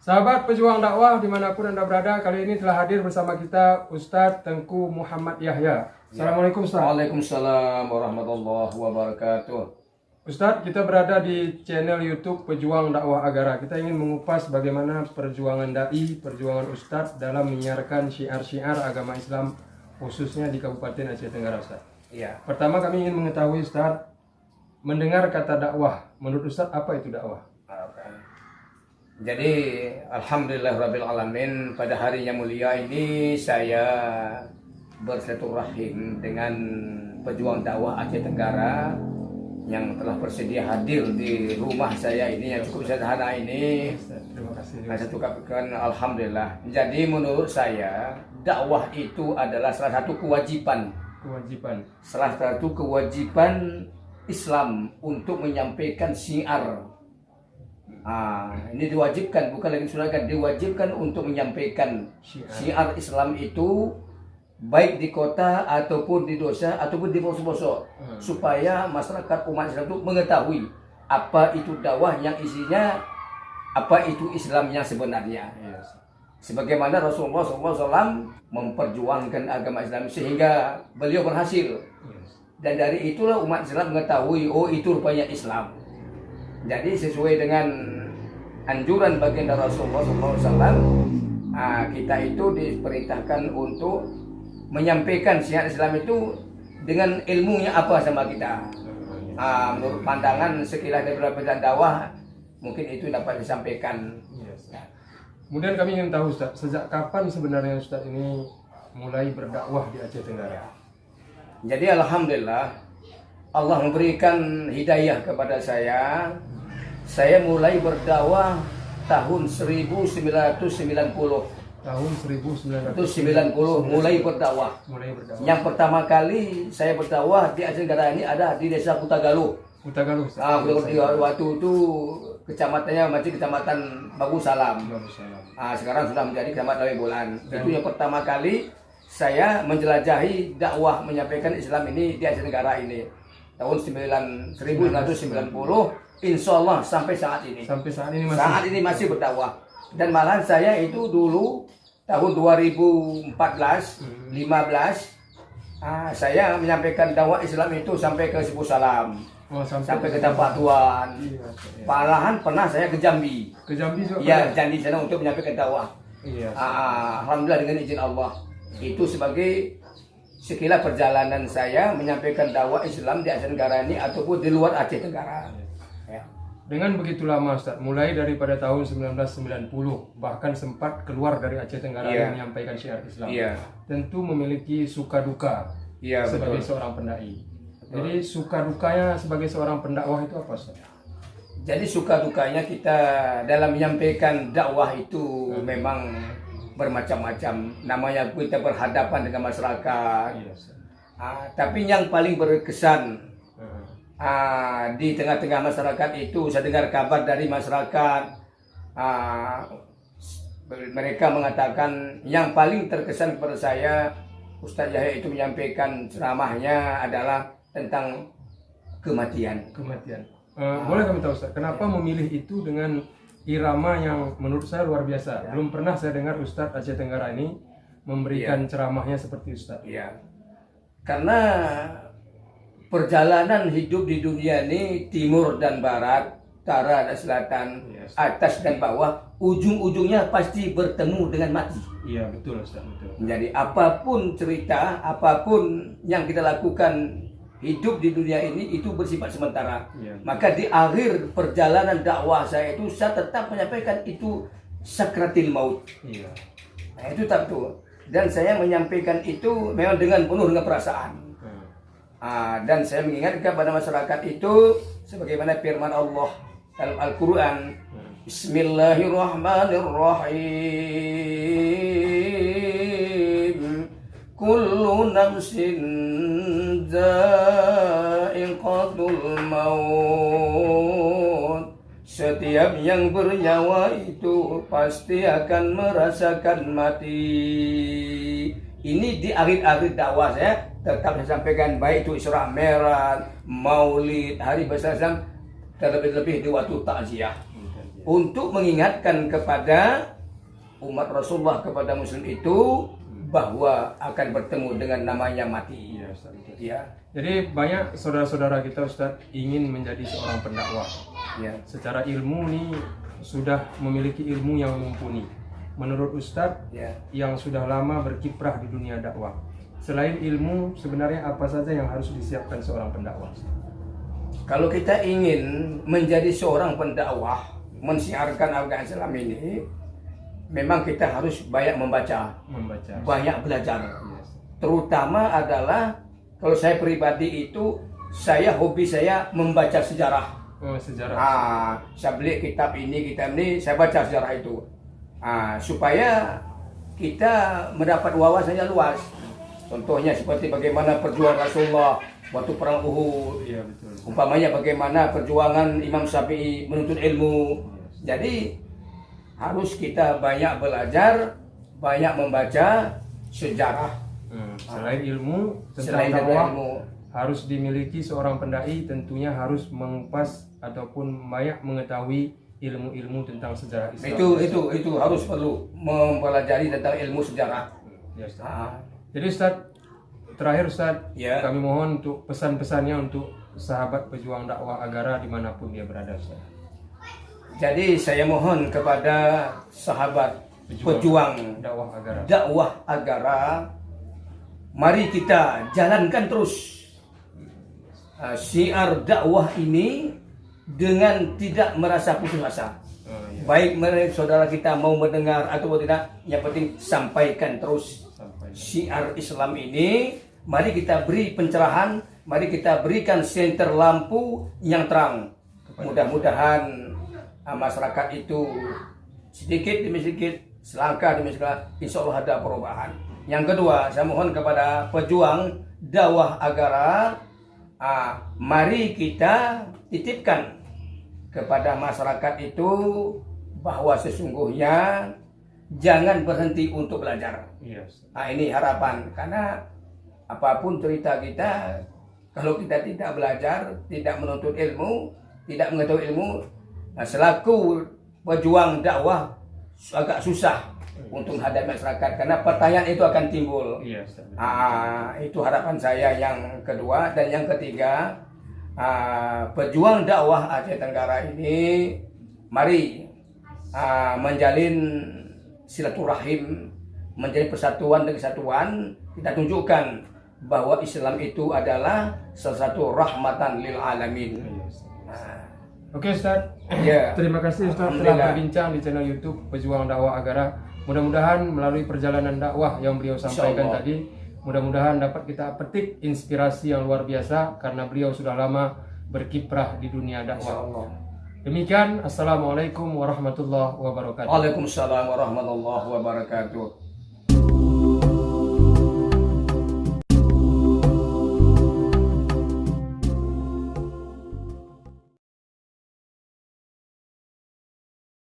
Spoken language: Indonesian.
Sahabat pejuang dakwah dimanapun Anda berada, kali ini telah hadir bersama kita Ustadz Tengku Muhammad Yahya. Assalamualaikum Ustadz. Waalaikumsalam warahmatullahi wabarakatuh. Ustadz, kita berada di channel YouTube Pejuang Dakwah Agara. Kita ingin mengupas bagaimana perjuangan dai, perjuangan Ustadz dalam menyiarkan syiar-syiar agama Islam khususnya di Kabupaten Aceh Tenggara, Ustadz. Iya. Pertama kami ingin mengetahui Ustadz, mendengar kata dakwah, menurut Ustadz apa itu dakwah? Jadi alhamdulillah alamin, pada hari yang mulia ini saya bersilaturahim dengan pejuang dakwah Aceh Tenggara yang telah bersedia hadir di rumah saya ini yang cukup sederhana ini. Terima kasih. Saya ucapkan alhamdulillah. Jadi menurut saya dakwah itu adalah salah satu kewajiban Islam untuk menyampaikan syiar. Ini diwajibkan, bukan lagi disunahkan, diwajibkan untuk menyampaikan syiar Islam itu baik di kota ataupun di desa ataupun di pelosok-pelosok, supaya masyarakat umat Islam itu mengetahui apa itu dakwah yang isinya, apa itu Islam yang sebenarnya. Sebagaimana Rasulullah SAW memperjuangkan agama Islam sehingga beliau berhasil, dan dari itulah umat Islam mengetahui, oh itu rupanya Islam. Jadi sesuai dengan anjuran baginda Rasulullah SAW, kita itu diperintahkan untuk menyampaikan syiar Islam itu dengan ilmunya apa sama kita. Menurut pandangan sekilas dari pejabat dakwah, mungkin itu dapat disampaikan. Kemudian kami ingin tahu Ustaz, sejak kapan sebenarnya Ustaz ini mulai berdakwah di Aceh Tenggara? Jadi alhamdulillah Allah memberikan hidayah kepada saya. Saya mulai berdakwah tahun 1990. Tahun 1990 mulai berdakwah. Yang pertama kali saya berdakwah di Aceh Tenggara ini ada di desa Kutagaluh. Waktu itu kecamatannya masih kecamatan Bagus Salam. Sekarang sudah menjadi kecamatan Lebulan. Itu yang pertama kali saya menjelajahi dakwah menyampaikan Islam ini di Aceh Tenggara ini. Tahun 1990, insya Allah sampai saat ini. Saat ini masih berdakwah. Dan malahan saya itu dulu tahun 2014, 15, saya menyampaikan dakwah Islam itu sampai ke Sibu Salam, sampai ke Tapak Tuan. Malahan pernah saya ke Jambi. Ya, Jambi sana untuk menyampaikan dakwah. Alhamdulillah dengan izin Allah. Itu sebagai sekilas perjalanan saya menyampaikan dakwah Islam di Aceh Tenggara ini ataupun di luar Aceh Tenggara. Dengan begitu lama Ustaz, mulai daripada tahun 1990 bahkan sempat keluar dari Aceh Tenggara menyampaikan syiar Islam. Tentu memiliki suka duka sebagai seorang pendai. Jadi suka dukanya sebagai seorang pendakwah itu apa Ustaz? Jadi suka dukanya kita dalam menyampaikan dakwah itu memang bermacam-macam. Namanya kita berhadapan dengan masyarakat. Tapi yang paling berkesan di tengah-tengah masyarakat itu, saya dengar kabar dari masyarakat, mereka mengatakan yang paling terkesan kepada saya, Ustadz Yahya itu menyampaikan ceramahnya adalah tentang kematian. Boleh kami tahu Ustadz, kenapa memilih itu dengan irama yang menurut saya luar biasa? Belum pernah saya dengar Ustadz Aceh Tenggara ini memberikan ceramahnya seperti Ustadz. Karena perjalanan hidup di dunia ini, timur dan barat, utara dan selatan, atas dan bawah, ujung-ujungnya pasti bertemu dengan mati. Iya, betul Ustaz, betul. Jadi apapun cerita, apapun yang kita lakukan hidup di dunia ini itu bersifat sementara. Maka di akhir perjalanan dakwah saya itu, saya tetap menyampaikan itu sakratil maut. Itu tak betul. Dan saya menyampaikan itu memang dengan penuh dengan perasaan. Dan saya mengingatkan kepada masyarakat itu sebagaimana firman Allah dalam Al-Quran, Bismillahirrahmanirrahim, kullu nafsin dha'iqatul maut, setiap yang bernyawa itu pasti akan merasakan mati. Ini di akhir-akhir dakwah saya tetap saya sampaikan, baik itu Isra Mi'raj, Maulid, hari besar Islam, terlebih-lebih di waktu takziah. untuk mengingatkan kepada umat Rasulullah, kepada muslim itu bahwa akan bertemu dengan namanya mati. Iya, Ustaz. Ya. Jadi banyak saudara-saudara kita, Ustaz, ingin menjadi seorang pendakwah. Ya. Secara ilmu nih sudah memiliki ilmu yang mumpuni. Menurut Ustaz, Ya. yang sudah lama berkiprah di dunia dakwah, selain ilmu, sebenarnya apa saja yang harus disiapkan seorang pendakwah? Kalau kita ingin menjadi seorang pendakwah, mensiarkan agama Islam ini, memang kita harus banyak membaca, banyak belajar. Terutama adalah kalau saya pribadi itu, hobi saya membaca sejarah. Oh, sejarah. Saya beli kitab ini, saya baca sejarah itu. Supaya kita mendapat wawasannya luas. Contohnya seperti bagaimana perjuangan Rasulullah waktu perang Uhud. Iya, betul. Umpamanya bagaimana perjuangan Imam Syafi'i menuntut ilmu. Jadi harus kita banyak belajar, banyak membaca sejarah. Selain ilmu Selain tentang dakwah, ilmu, harus dimiliki seorang pendai, tentunya harus mengupas ataupun banyak mengetahui ilmu-ilmu tentang sejarah Islam. Itu harus perlu mempelajari tentang ilmu sejarah. Ya, Ustaz. Jadi Ustaz, terakhir Ustaz, Ya. kami mohon untuk pesan-pesannya untuk sahabat pejuang dakwah Agara dimanapun dia berada, Ustaz. Jadi saya mohon kepada sahabat pejuang dakwah Agara, mari kita jalankan terus syiar dakwah ini dengan tidak merasa putus asa. Baik mereka saudara kita mau mendengar atau tidak, yang penting sampaikan terus syiar Islam ini. Mari kita beri pencerahan, mari kita berikan senter lampu yang terang. Mudah-mudahan masyarakat itu sedikit demi sedikit, selangkah demi selangkah, insya Allah ada perubahan. Yang kedua, saya mohon kepada pejuang dakwah Agara, mari kita titipkan kepada masyarakat itu bahwa sesungguhnya jangan berhenti untuk belajar. Yes. Ini harapan, karena apapun cerita kita, kalau kita tidak belajar, tidak menuntut ilmu, tidak mengetahui ilmu, selaku pejuang dakwah agak susah untuk menghadapi masyarakat, karena pertanyaan itu akan timbul. Yes. Itu harapan saya yang kedua. Dan yang ketiga, pejuang dakwah Aceh Tenggara ini, mari menjalin silaturahim, menjalin persatuan dan kesatuan. Kita tunjukkan bahwa Islam itu adalah salah satu rahmatan lil alamin. Oke Ustaz, Ya. terima kasih Ustaz telah berbincang di channel YouTube Pejuang Dakwah Agara. Mudah-mudahan melalui perjalanan dakwah yang beliau sampaikan tadi, mudah-mudahan dapat kita petik inspirasi yang luar biasa, karena beliau sudah lama berkiprah di dunia dakwah. Demikian, Assalamualaikum warahmatullahi wabarakatuh. Waalaikumsalam warahmatullahi wabarakatuh.